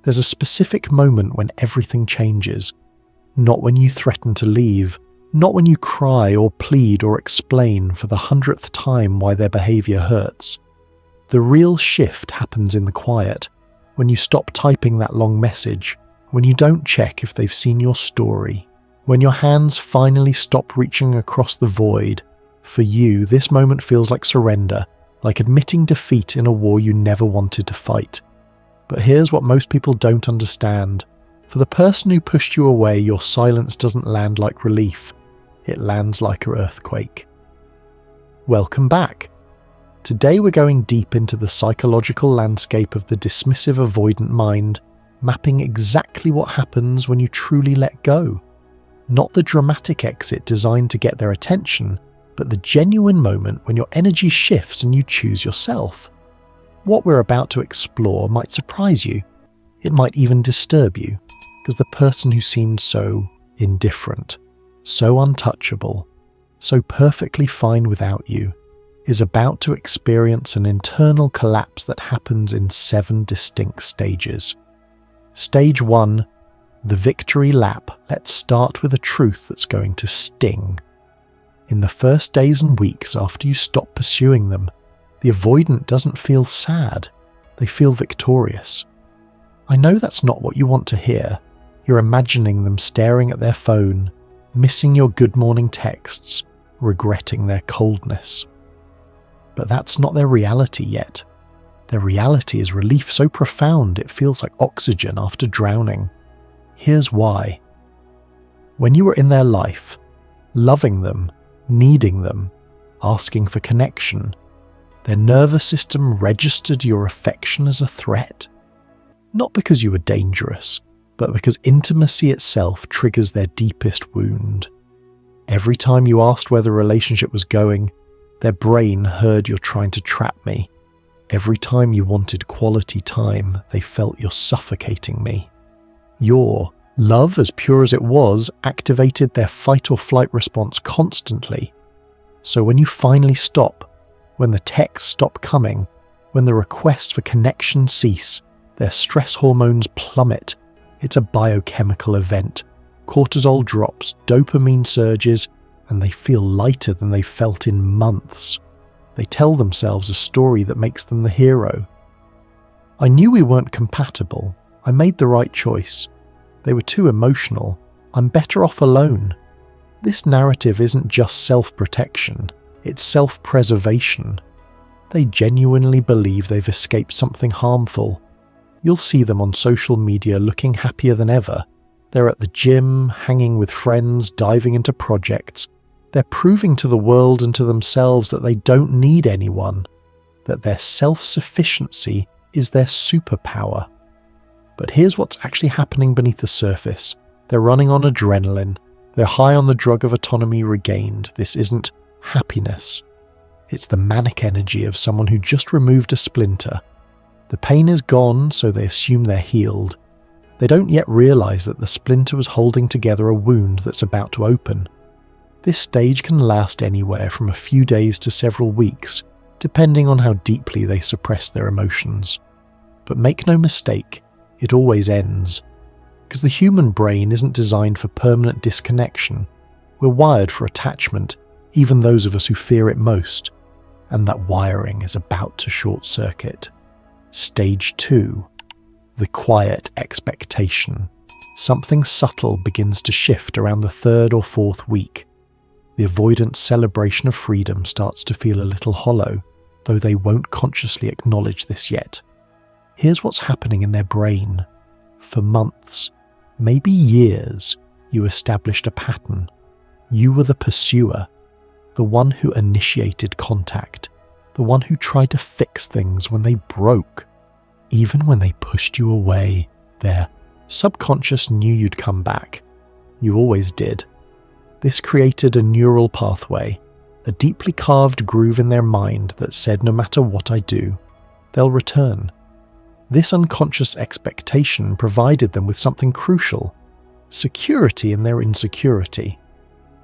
There's a specific moment when everything changes. Not when you threaten to leave, not when you cry or plead or explain for the 100th time why their behaviour hurts. The real shift happens in the quiet, when you stop typing that long message, when you don't check if they've seen your story, when your hands finally stop reaching across the void. For you, this moment feels like surrender, like admitting defeat in a war you never wanted to fight. But here's what most people don't understand. For the person who pushed you away, your silence doesn't land like relief. It lands like an earthquake. Welcome back. Today we're going deep into the psychological landscape of the dismissive avoidant mind, mapping exactly what happens when you truly let go. Not the dramatic exit designed to get their attention, but the genuine moment when your energy shifts and you choose yourself. What we're about to explore might surprise you. It might even disturb you, because the person who seemed so indifferent, so untouchable, so perfectly fine without you, is about to experience an internal collapse that happens in 7 distinct stages. Stage 1, the victory lap. Let's start with a truth that's going to sting. In the first days and weeks after you stop pursuing them, the avoidant doesn't feel sad, they feel victorious. I know that's not what you want to hear. You're imagining them staring at their phone, missing your good morning texts, regretting their coldness. But that's not their reality yet. Their reality is relief so profound it feels like oxygen after drowning. Here's why. When you were in their life, loving them, needing them, asking for connection, their nervous system registered your affection as a threat. Not because you were dangerous, but because intimacy itself triggers their deepest wound. Every time you asked where the relationship was going, their brain heard you're trying to trap me. Every time you wanted quality time, they felt you're suffocating me. Your love, as pure as it was, activated their fight or flight response constantly. So when you finally stop, when the texts stop coming, when the requests for connection cease, their stress hormones plummet. It's a biochemical event. Cortisol drops, dopamine surges, and they feel lighter than they've felt in months. They tell themselves a story that makes them the hero. I knew we weren't compatible. I made the right choice. They were too emotional. I'm better off alone. This narrative isn't just self-protection, it's self-preservation. They genuinely believe they've escaped something harmful. You'll see them on social media looking happier than ever. They're at the gym, hanging with friends, diving into projects. They're proving to the world and to themselves that they don't need anyone, that their self-sufficiency is their superpower. But here's what's actually happening beneath the surface. They're running on adrenaline. They're high on the drug of autonomy regained. This isn't happiness. It's the manic energy of someone who just removed a splinter. The pain is gone, so they assume they're healed. They don't yet realize that the splinter was holding together a wound that's about to open. This stage can last anywhere from a few days to several weeks, depending on how deeply they suppress their emotions. But make no mistake, it always ends. Because the human brain isn't designed for permanent disconnection. We're wired for attachment, even those of us who fear it most. And that wiring is about to short-circuit. Stage 2. The quiet expectation. Something subtle begins to shift around the 3rd or 4th week. The avoidant celebration of freedom starts to feel a little hollow, though they won't consciously acknowledge this yet. Here's what's happening in their brain. For months, maybe years, you established a pattern. You were the pursuer, the one who initiated contact, the one who tried to fix things when they broke. Even when they pushed you away, their subconscious knew you'd come back. You always did. This created a neural pathway, a deeply carved groove in their mind that said no matter what I do, they'll return. This unconscious expectation provided them with something crucial: security in their insecurity.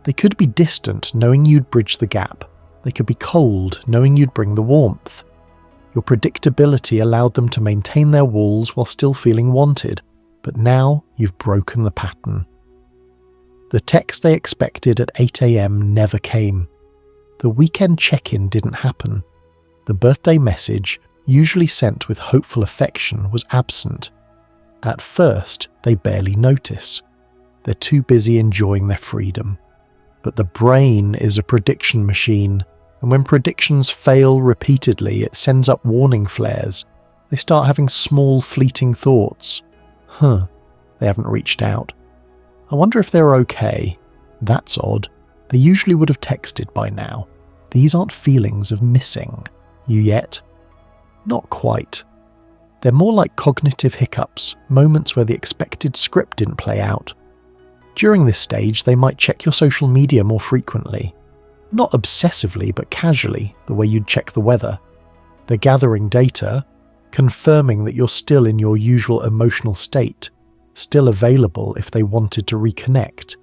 They could be distant, knowing you'd bridge the gap. They could be cold, knowing you'd bring the warmth. Your predictability allowed them to maintain their walls while still feeling wanted, but now you've broken the pattern. The text they expected at 8 a.m. never came. The weekend check-in didn't happen. The birthday message, usually sent with hopeful affection, was absent. At first, they barely notice. They're too busy enjoying their freedom. But the brain is a prediction machine, and when predictions fail repeatedly, it sends up warning flares. They start having small, fleeting thoughts. They haven't reached out. I wonder if they're okay. That's odd. They usually would have texted by now. These aren't feelings of missing you yet. Not quite. They're more like cognitive hiccups, moments where the expected script didn't play out. During this stage, they might check your social media more frequently. Not obsessively, but casually, the way you'd check the weather. They're gathering data, confirming that you're still in your usual emotional state, still available if they wanted to reconnect.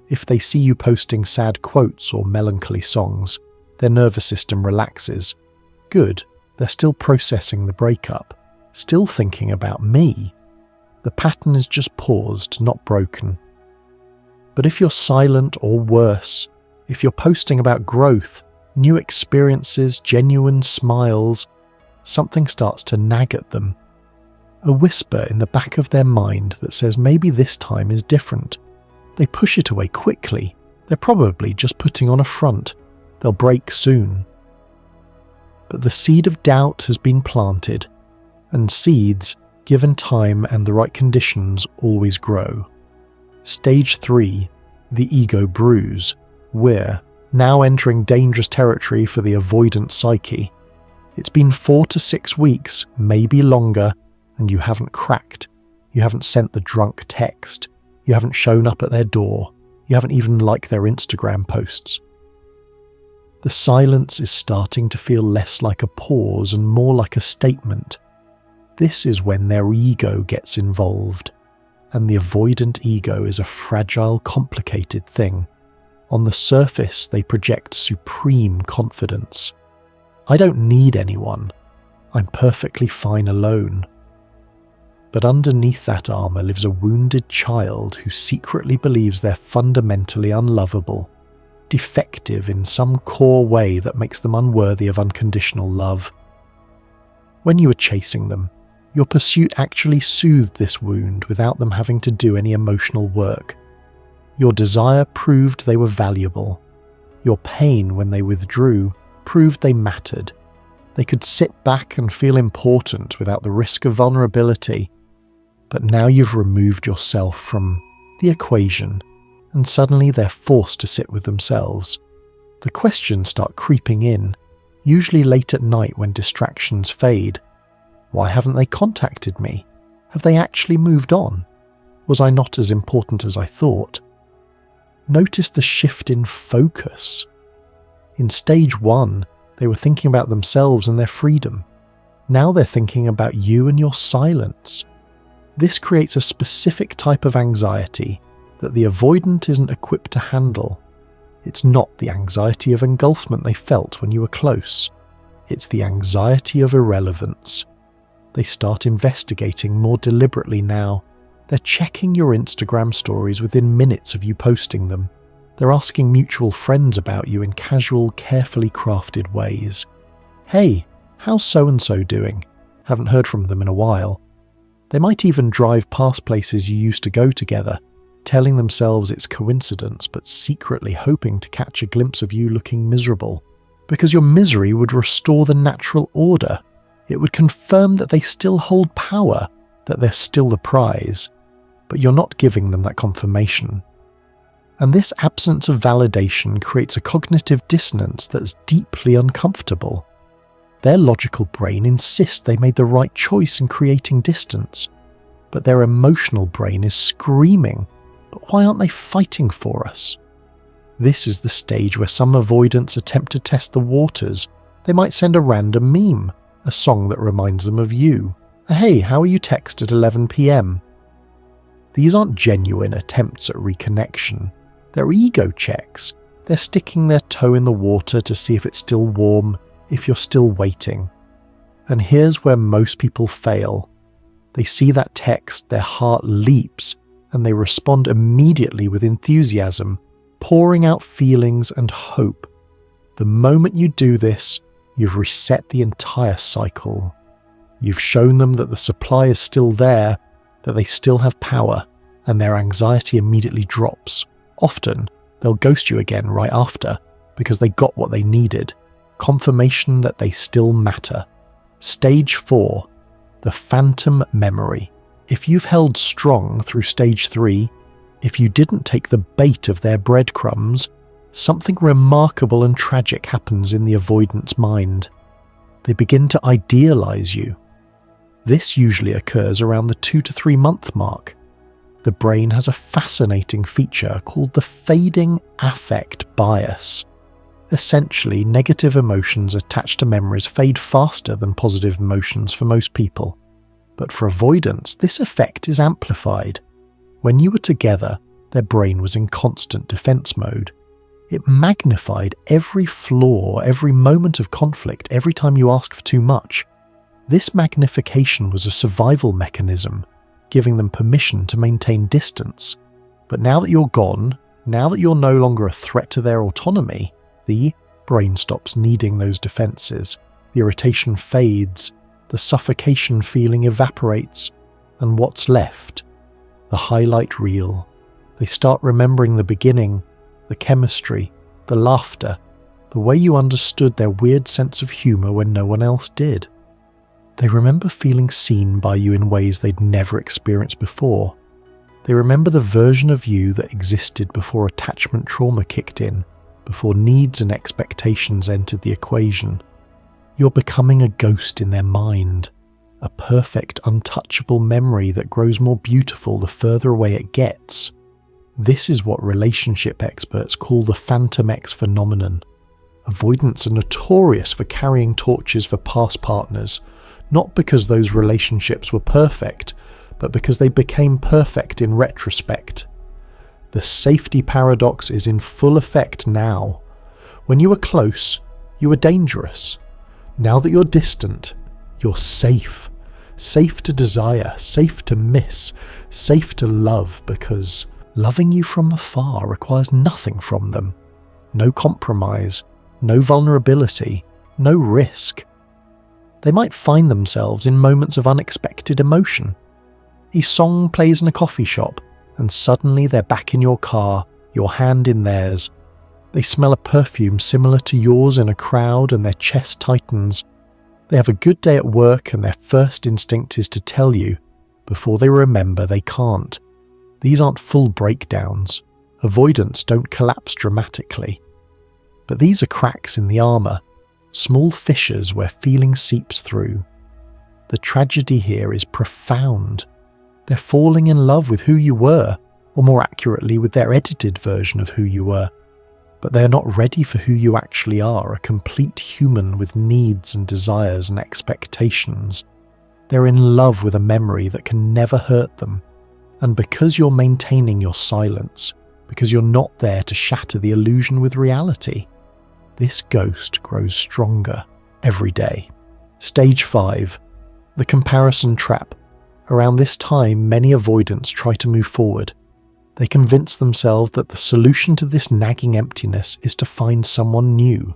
If they see you posting sad quotes or melancholy songs, their nervous system relaxes. Good, they're still processing the breakup, still thinking about me. The pattern is just paused, not broken. But if you're silent or worse, if you're posting about growth, new experiences, genuine smiles, something starts to nag at them. A whisper in the back of their mind that says maybe this time is different. They push it away quickly. They're probably just putting on a front. They'll break soon. But the seed of doubt has been planted, and seeds, given time and the right conditions, always grow. Stage 3, the ego bruise. We're now entering dangerous territory for the avoidant psyche. It's been 4 to 6 weeks, maybe longer, and you haven't cracked. You haven't sent the drunk text. You haven't shown up at their door. You haven't even liked their Instagram posts. The silence is starting to feel less like a pause and more like a statement. This is when their ego gets involved. And the avoidant ego is a fragile, complicated thing. On the surface, they project supreme confidence. I don't need anyone. I'm perfectly fine alone. But underneath that armor lives a wounded child who secretly believes they're fundamentally unlovable, defective in some core way that makes them unworthy of unconditional love. When you were chasing them, your pursuit actually soothed this wound without them having to do any emotional work. Your desire proved they were valuable. Your pain when they withdrew proved they mattered. They could sit back and feel important without the risk of vulnerability. But now you've removed yourself from the equation, and suddenly they're forced to sit with themselves. The questions start creeping in, usually late at night when distractions fade. Why haven't they contacted me? Have they actually moved on? Was I not as important as I thought? Notice the shift in focus. In stage 1, they were thinking about themselves and their freedom. Now they're thinking about you and your silence. This creates a specific type of anxiety that the avoidant isn't equipped to handle. It's not the anxiety of engulfment they felt when you were close. It's the anxiety of irrelevance. They start investigating more deliberately now. They're checking your Instagram stories within minutes of you posting them. They're asking mutual friends about you in casual, carefully crafted ways. Hey, how's so-and-so doing? Haven't heard from them in a while. They might even drive past places you used to go together, telling themselves it's coincidence but secretly hoping to catch a glimpse of you looking miserable. Because your misery would restore the natural order. It would confirm that they still hold power, that they're still the prize. But you're not giving them that confirmation. And this absence of validation creates a cognitive dissonance that's deeply uncomfortable. Their logical brain insists they made the right choice in creating distance, but their emotional brain is screaming, but why aren't they fighting for us? This is the stage where some avoidants attempt to test the waters. They might send a random meme, a song that reminds them of you, a "Hey, how are you" text at 11 p.m. These aren't genuine attempts at reconnection. They're ego checks. They're sticking their toe in the water to see if it's still warm, if you're still waiting. And here's where most people fail. They see that text, their heart leaps, and they respond immediately with enthusiasm, pouring out feelings and hope. The moment you do this, you've reset the entire cycle. You've shown them that the supply is still there, that they still have power, and their anxiety immediately drops. Often, they'll ghost you again right after, because they got what they needed. Confirmation that they still matter. Stage 4. The phantom memory. If you've held strong through stage 3, if you didn't take the bait of their breadcrumbs, something remarkable and tragic happens in the avoidant's mind. They begin to idealize you. This usually occurs around the 2 to 3 month mark. The brain has a fascinating feature called the fading affect bias. Essentially, negative emotions attached to memories fade faster than positive emotions for most people. But for avoidants, this effect is amplified. When you were together, their brain was in constant defense mode. It magnified every flaw, every moment of conflict, every time you asked for too much. This magnification was a survival mechanism, giving them permission to maintain distance. But now that you're gone, now that you're no longer a threat to their autonomy, the brain stops needing those defenses. The irritation fades, the suffocation feeling evaporates, and what's left? The highlight reel. They start remembering the beginning, the chemistry, the laughter, the way you understood their weird sense of humour when no one else did. They remember feeling seen by you in ways they'd never experienced before. They remember the version of you that existed before attachment trauma kicked in, before needs and expectations entered the equation. You're becoming a ghost in their mind, a perfect, untouchable memory that grows more beautiful the further away it gets. This is what relationship experts call the Phantom X phenomenon. Avoidants are notorious for carrying torches for past partners, not because those relationships were perfect, but because they became perfect in retrospect. The safety paradox is in full effect now. When you were close, you were dangerous. Now that you're distant, you're safe. Safe to desire, safe to miss, safe to love, because loving you from afar requires nothing from them. No compromise, no vulnerability, no risk. They might find themselves in moments of unexpected emotion. A song plays in a coffee shop, and suddenly they're back in your car, your hand in theirs. They smell a perfume similar to yours in a crowd and their chest tightens. They have a good day at work and their first instinct is to tell you, before they remember they can't. These aren't full breakdowns. Avoidants don't collapse dramatically. But these are cracks in the armour, small fissures where feeling seeps through. The tragedy here is profound. They're falling in love with who you were, or more accurately with their edited version of who you were. But they're not ready for who you actually are, a complete human with needs and desires and expectations. They're in love with a memory that can never hurt them. And because you're maintaining your silence, because you're not there to shatter the illusion with reality, this ghost grows stronger every day. Stage 5. The comparison trap. Around this time, many avoidants try to move forward. They convince themselves that the solution to this nagging emptiness is to find someone new,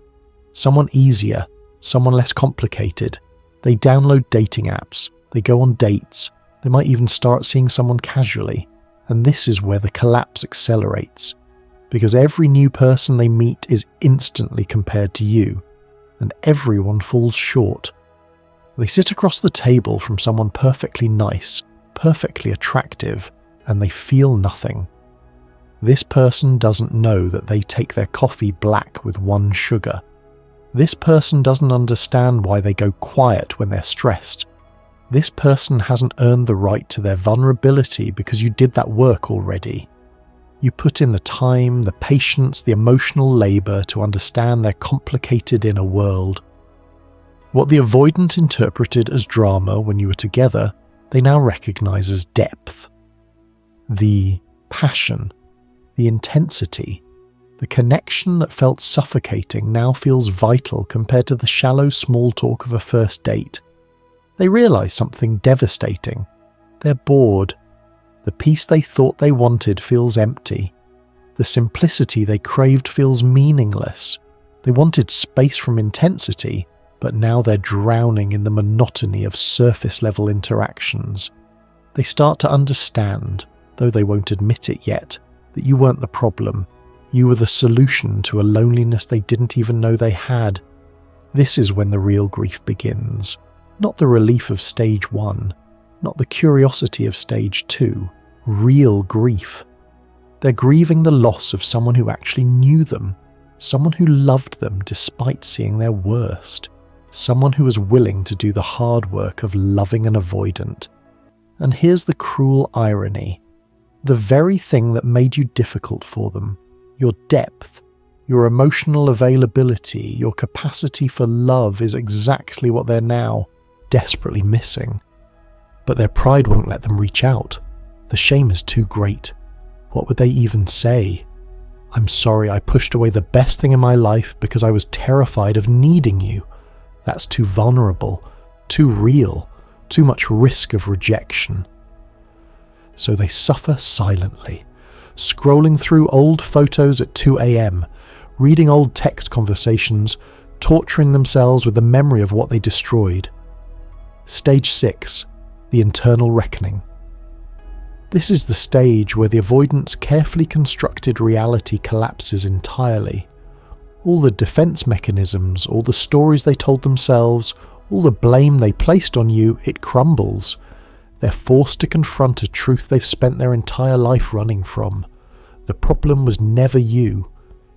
someone easier, someone less complicated. They download dating apps, they go on dates, they might even start seeing someone casually, and this is where the collapse accelerates, because every new person they meet is instantly compared to you, and everyone falls short. They sit across the table from someone perfectly nice, perfectly attractive, and they feel nothing. This person doesn't know that they take their coffee black with 1 sugar. This person doesn't understand why they go quiet when they're stressed. This person hasn't earned the right to their vulnerability because you did that work already. You put in the time, the patience, the emotional labour to understand their complicated inner world. What the avoidant interpreted as drama when you were together, they now recognise as depth. The passion, the intensity, the connection that felt suffocating now feels vital compared to the shallow small talk of a first date. They realize something devastating. They're bored. The peace they thought they wanted feels empty. The simplicity they craved feels meaningless. They wanted space from intensity, but now they're drowning in the monotony of surface-level interactions. They start to understand, though they won't admit it yet, that you weren't the problem. You were the solution to a loneliness they didn't even know they had. This is when the real grief begins. Not the relief of stage 1, not the curiosity of stage 2. Real grief. They're grieving the loss of someone who actually knew them, someone who loved them despite seeing their worst, someone who was willing to do the hard work of loving an avoidant. And here's the cruel irony. The very thing that made you difficult for them, your depth, your emotional availability, your capacity for love, is exactly what they're now desperately missing. But their pride won't let them reach out. The shame is too great. What would they even say? I'm sorry I pushed away the best thing in my life because I was terrified of needing you. That's too vulnerable, too real, too much risk of rejection. So they suffer silently, scrolling through old photos at 2 a.m, reading old text conversations, torturing themselves with the memory of what they destroyed. Stage 6, the internal reckoning. This is the stage where the avoidant's carefully constructed reality collapses entirely. All the defense mechanisms, all the stories they told themselves, all the blame they placed on you, it crumbles. They're forced to confront a truth they've spent their entire life running from. The problem was never you.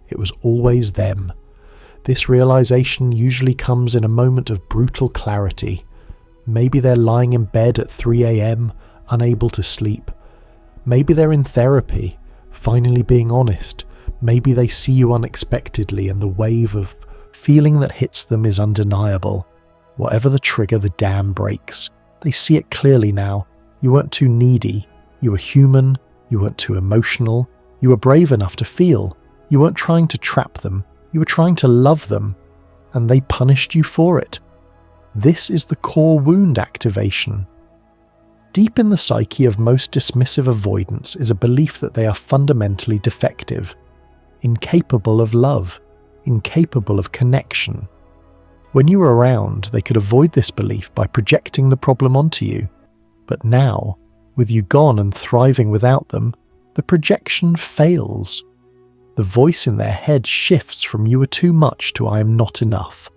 It was always them. This realization usually comes in a moment of brutal clarity. Maybe they're lying in bed at 3 a.m, unable to sleep. Maybe they're in therapy, finally being honest. Maybe they see you unexpectedly and the wave of feeling that hits them is undeniable. Whatever the trigger, the dam breaks. They see it clearly now. You weren't too needy. You were human. You weren't too emotional. You were brave enough to feel. You weren't trying to trap them. You were trying to love them. And they punished you for it. This is the core wound activation. Deep in the psyche of most dismissive avoidants is a belief that they are fundamentally defective, incapable of love, incapable of connection. When you were around, they could avoid this belief by projecting the problem onto you. But now, with you gone and thriving without them, the projection fails. The voice in their head shifts from "you are too much" to "I am not enough."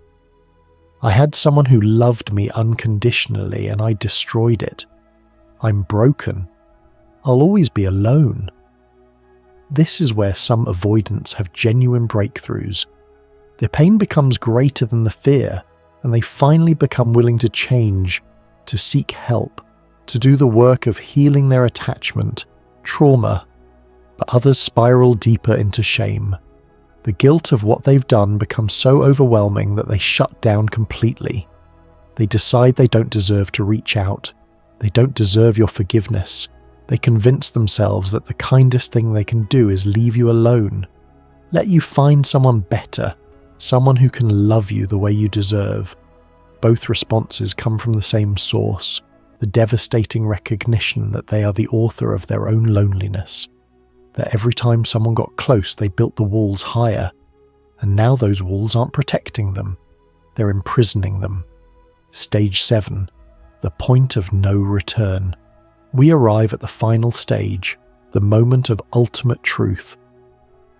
I had someone who loved me unconditionally and I destroyed it. I'm broken. I'll always be alone. This is where some avoidants have genuine breakthroughs. Their pain becomes greater than the fear, and they finally become willing to change, to seek help, to do the work of healing their attachment, trauma, but others spiral deeper into shame. The guilt of what they've done becomes so overwhelming that they shut down completely. They decide they don't deserve to reach out. They don't deserve your forgiveness. They convince themselves that the kindest thing they can do is leave you alone. Let you find someone better, someone who can love you the way you deserve. Both responses come from the same source, the devastating recognition that they are the author of their own loneliness. That every time someone got close, they built the walls higher, and now those walls aren't protecting them. They're imprisoning them. Stage 7. The point of no return. We arrive at the final stage, the moment of ultimate truth.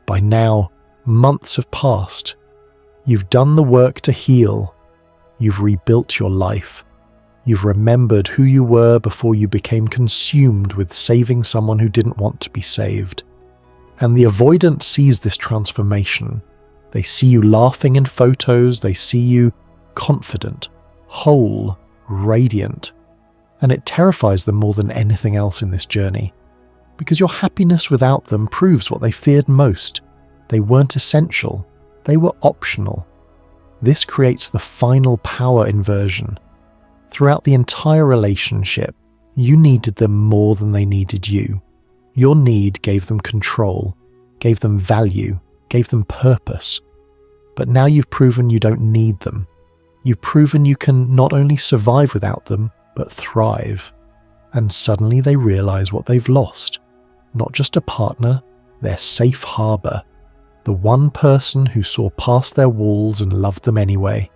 By now, months have passed. You've done the work to heal. You've rebuilt your life. You've remembered who you were before you became consumed with saving someone who didn't want to be saved. And the avoidant sees this transformation. They see you laughing in photos. They see you confident, whole, radiant. And it terrifies them more than anything else in this journey. Because your happiness without them proves what they feared most. They weren't essential. They were optional. This creates the final power inversion. Throughout the entire relationship, you needed them more than they needed you. Your need gave them control, gave them value, gave them purpose. But now you've proven you don't need them. You've proven you can not only survive without them, but thrive. And suddenly they realize what they've lost. Not just a partner, their safe harbor. The one person who saw past their walls and loved them anyway.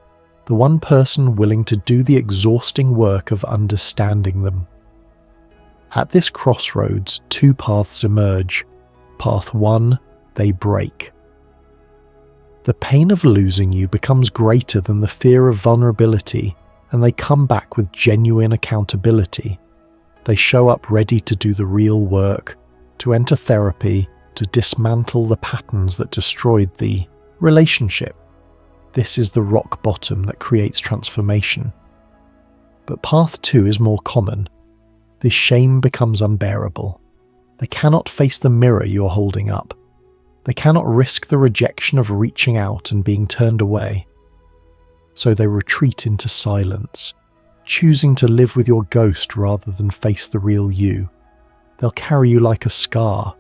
The one person willing to do the exhausting work of understanding them. At this crossroads, two paths emerge. Path 1, they break. The pain of losing you becomes greater than the fear of vulnerability, and they come back with genuine accountability. They show up ready to do the real work, to enter therapy, to dismantle the patterns that destroyed the relationship. This is the rock bottom that creates transformation. But path 2 is more common. This shame becomes unbearable. They cannot face the mirror you're holding up. They cannot risk the rejection of reaching out and being turned away. So they retreat into silence, choosing to live with your ghost rather than face the real you. They'll carry you like a scar.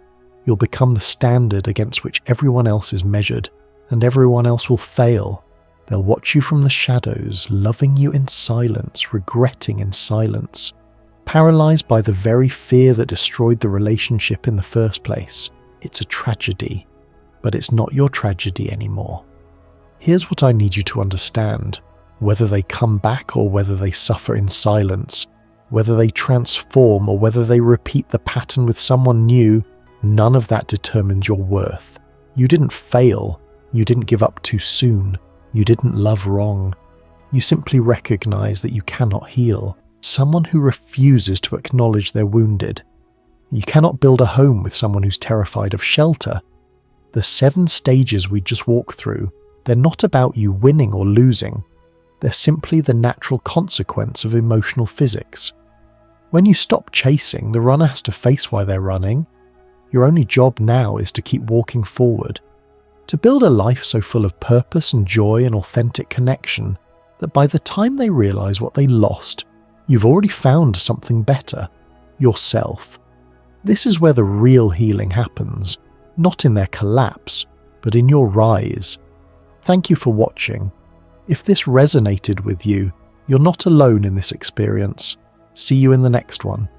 You'll become the standard against which everyone else is measured, and everyone else will fail. They'll watch you from the shadows, loving you in silence, regretting in silence, paralyzed by the very fear that destroyed the relationship in the first place. It's a tragedy, but it's not your tragedy anymore. Here's what I need you to understand. Whether they come back or whether they suffer in silence, whether they transform or whether they repeat the pattern with someone new, none of that determines your worth. You didn't fail. You didn't give up too soon. You didn't love wrong. You simply recognize that you cannot heal. Someone who refuses to acknowledge they're wounded. You cannot build a home with someone who's terrified of shelter. The 7 stages we just walked through, they're not about you winning or losing. They're simply the natural consequence of emotional physics. When you stop chasing, the runner has to face why they're running. Your only job now is to keep walking forward. To build a life so full of purpose and joy and authentic connection that by the time they realize what they lost, you've already found something better, yourself. This is where the real healing happens, not in their collapse, but in your rise. Thank you for watching. If this resonated with you, you're not alone in this experience. See you in the next one.